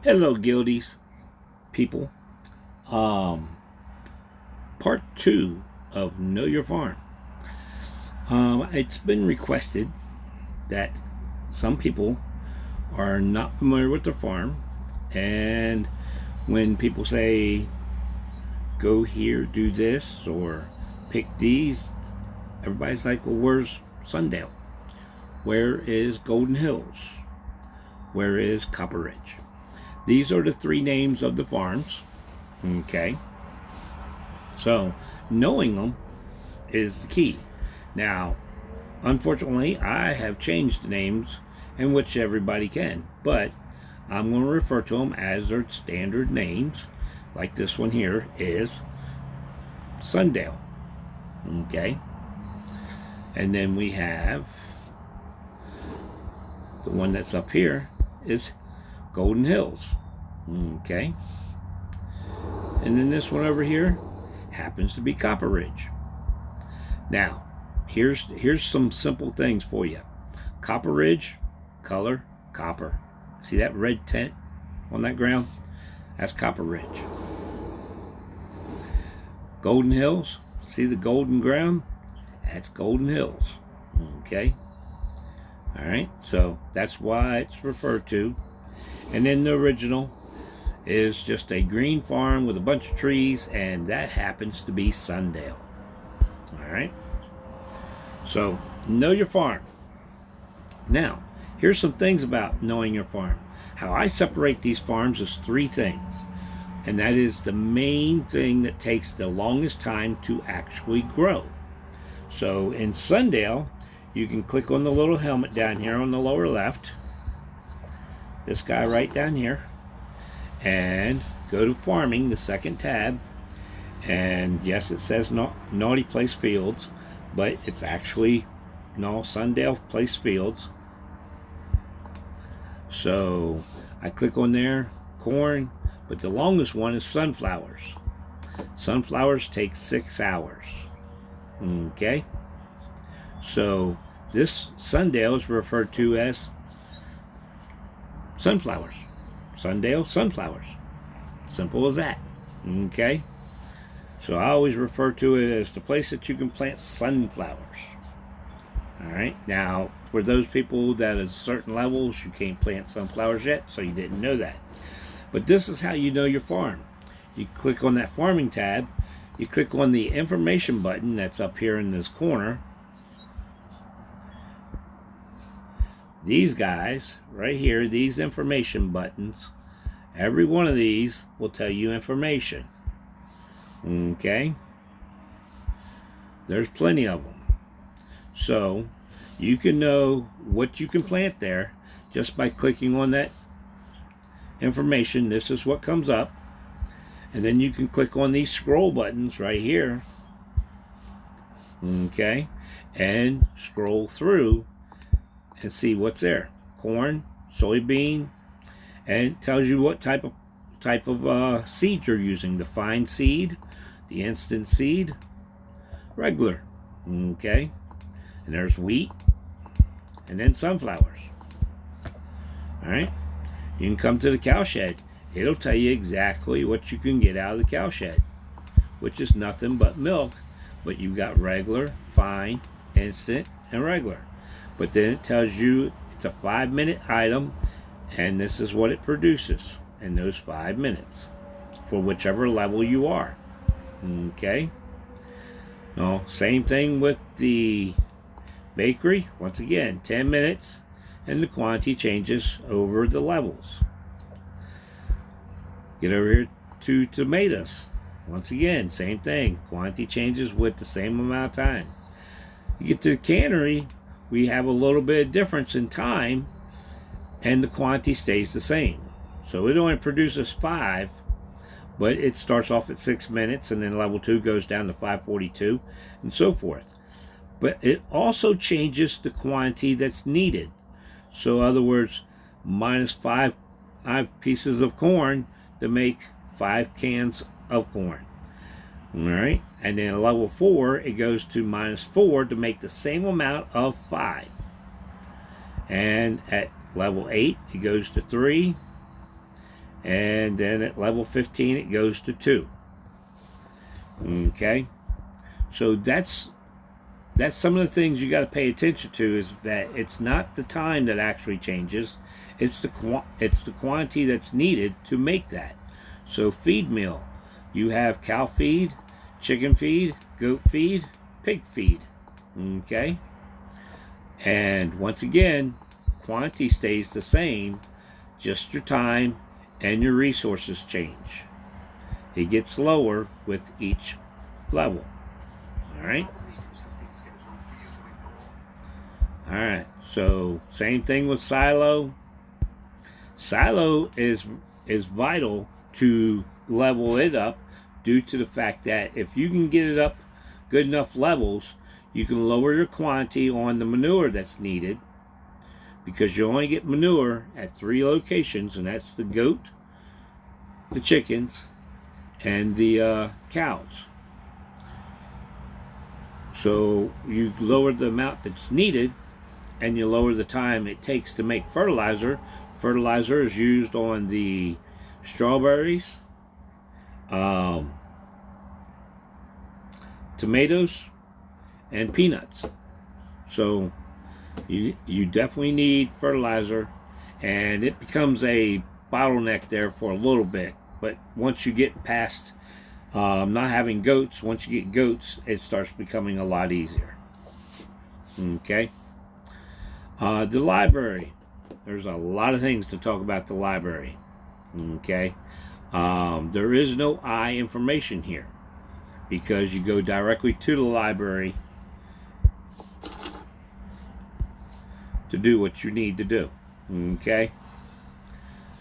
Hello, guildies, people. Um, Part two of Know Your Farm. It's been requested that some people are not familiar with their farm, and when people say, go here, do this, or pick these, everybody's like, well, where's Sundale? Where is Golden Hills? Where is Copper Ridge? These are the three names of the farms. Okay. So, knowing them is the key. Now, unfortunately, I have changed the names in which everybody can, but I'm going to refer to them as their standard names, like this one here is Sundale. Okay. And then we have the one that's up here is Golden Hills. Okay. And then this one over here happens to be Copper Ridge. Now, here's some simple things for you. Copper Ridge, color, copper. See that red tint on that ground? That's Copper Ridge. Golden Hills, see the golden ground? That's Golden Hills. Okay? Alright, so that's why it's referred to. And then the original is just a green farm with a bunch of trees, and that happens to be Sundale. Alright? So, know your farm. Now, here's some things about knowing your farm. How I separate these farms is three things. And that is the main thing that takes the longest time to actually grow. So, in Sundale, you can click on the little helmet down here on the lower left. This guy right down here. And go to farming, the second tab, and yes, it says Naughty Place Fields, but it's actually Sundale Place Fields. So I click on there, corn, but the longest one is sunflowers. Sunflowers take 6 hours. Okay, so this Sundale is referred to as sunflowers. Sundale sunflowers. Simple as that. Okay? So I always refer to it as the place that you can plant sunflowers. Alright? Now, for those people that at certain levels, you can't plant sunflowers yet, so you didn't know that. But this is how you know your farm. You click on that farming tab, you click on the information button that's up here in this corner. These guys right here, these information buttons, every one of these will tell you information. Okay? There's plenty of them. So you can know what you can plant there just by clicking on that information. This is what comes up. And then you can click on these scroll buttons right here. Okay? And scroll through and see what's there. Corn, soybean, and it tells you what type of seed you're using. The fine seed, the instant seed, regular. Okay, and there's wheat, and then sunflowers. All right, you can come to the cow shed. It'll tell you exactly what you can get out of the cow shed, which is nothing but milk. But you've got regular, fine, instant, and regular. But then it tells you it's a 5-minute item, and this is what it produces in those 5 minutes for whichever level you are. Okay? Now, same thing with the bakery. Once again, 10 minutes, and the quantity changes over the levels. Get over here to tomatoes. Once again, same thing. Quantity changes with the same amount of time. You get to the cannery, we have a little bit of difference in time, and the quantity stays the same. So it only produces 5, but it starts off at 6 minutes, and then level 2 goes down to 5:42, and so forth. But it also changes the quantity that's needed. So in other words, minus 5 pieces of corn to make 5 cans of corn. Alright, and then at level 4 it goes to minus 4 to make the same amount of 5. And at level 8 it goes to 3, and then at level 15 it goes to 2. Okay, so that's some of the things you got to pay attention to, is that it's not the time that actually changes, it's the quantity that's needed to make that. So feed meal, you have cow feed, chicken feed, goat feed, pig feed. Okay, and once again, quantity stays the same, just your time and your resources change. It gets lower with each level. All right. All right. So same thing with silo. Silo is vital to level it up, due to the fact that if you can get it up good enough levels, you can lower your quantity on the manure that's needed, because you only get manure at 3 locations, and that's the goat, the chickens, and the cows. So you lower the amount that's needed, and you lower the time it takes to make fertilizer. Fertilizer is used on the strawberries, tomatoes, and peanuts. So you definitely need fertilizer, and it becomes a bottleneck there for a little bit. But once you get past not having goats, once you get goats, it starts becoming a lot easier. Okay. The library. There's a lot of things to talk about the library. Okay. There is no information here, because you go directly to the library to do what you need to do. Okay.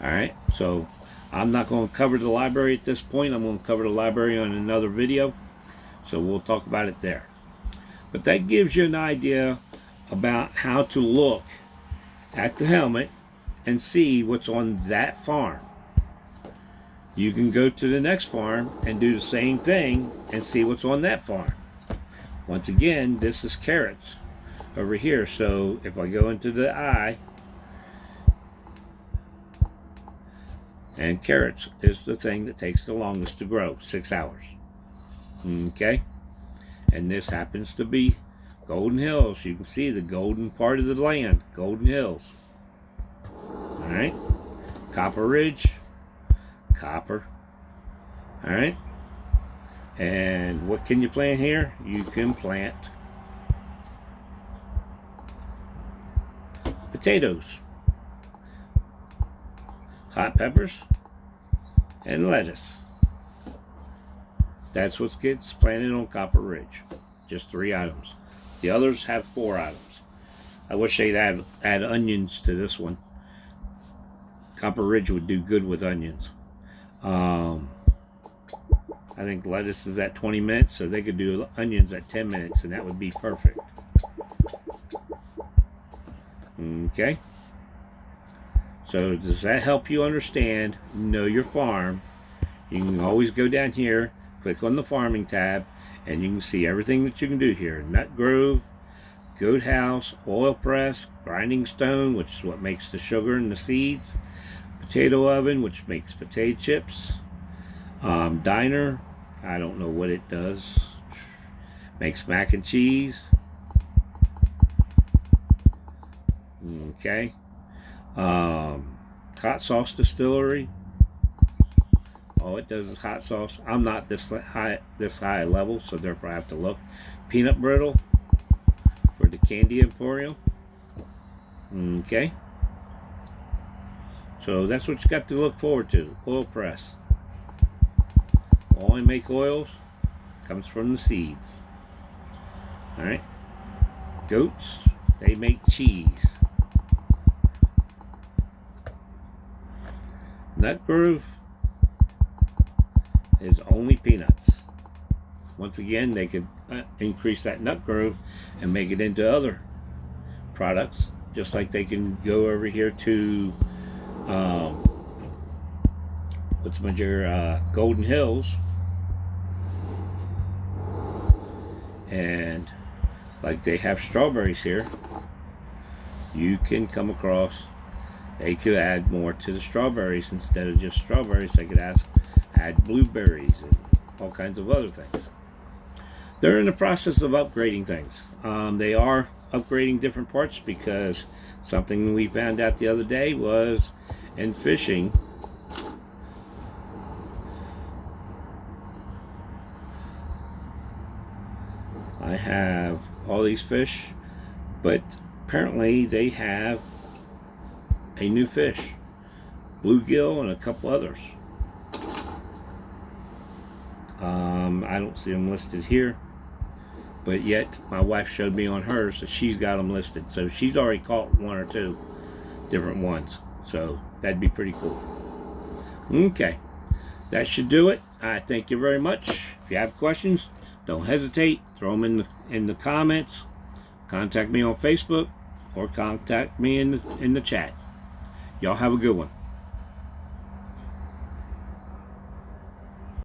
All right. So I'm not going to cover the library at this point. I'm going to cover the library on another video, so we'll talk about it there. But that gives you an idea about how to look at the helmet and see what's on that farm. You can go to the next farm and do the same thing and see what's on that farm. Once again, this is carrots over here. So if I go into the eye, and carrots is the thing that takes the longest to grow, 6 hours. Okay, and this happens to be Golden Hills. You can see the golden part of the land, Golden Hills. All right, Copper Ridge, copper. All right, and what can you plant here? You can plant potatoes, hot peppers, and lettuce. That's what gets planted on Copper Ridge. Just 3 items. The others have 4 items. I wish they'd add onions to this one. Copper Ridge would do good with onions. I think lettuce is at 20 minutes, so they could do onions at 10 minutes, and that would be perfect. Okay. So does that help you understand? Know your farm. You can always go down here, click on the farming tab, and you can see everything that you can do here. Nut grove, goat house, oil press, grinding stone, which is what makes the sugar and the seeds, potato oven, which makes potato chips, diner, I don't know what it does, makes mac and cheese. Okay. Hot sauce distillery. All it does is hot sauce. I'm not this high level, so therefore I have to look. Peanut brittle for the candy emporium. Okay. So that's what you got to look forward to. Oil press. All I make oils comes from the seeds. All right. Goats, they make cheese. Nut grove is only peanuts. Once again, they could increase that nut grove and make it into other products, just like they can go over here to Golden Hills, and like they have strawberries here, you can come across they could add more to the strawberries. Instead of just strawberries, they could add blueberries and all kinds of other things. They're in the process of upgrading things. They are upgrading different parts because something we found out the other day was in fishing, I have all these fish, but apparently they have a new fish, bluegill and a couple others. I don't see them listed here, but yet my wife showed me on hers that she's got them listed, so she's already caught one or two different ones, so that'd be pretty cool. Okay, that should do it. I thank you very much. If you have questions, don't hesitate, throw them in the comments, contact me on Facebook, or contact me in the chat. Y'all have a good one.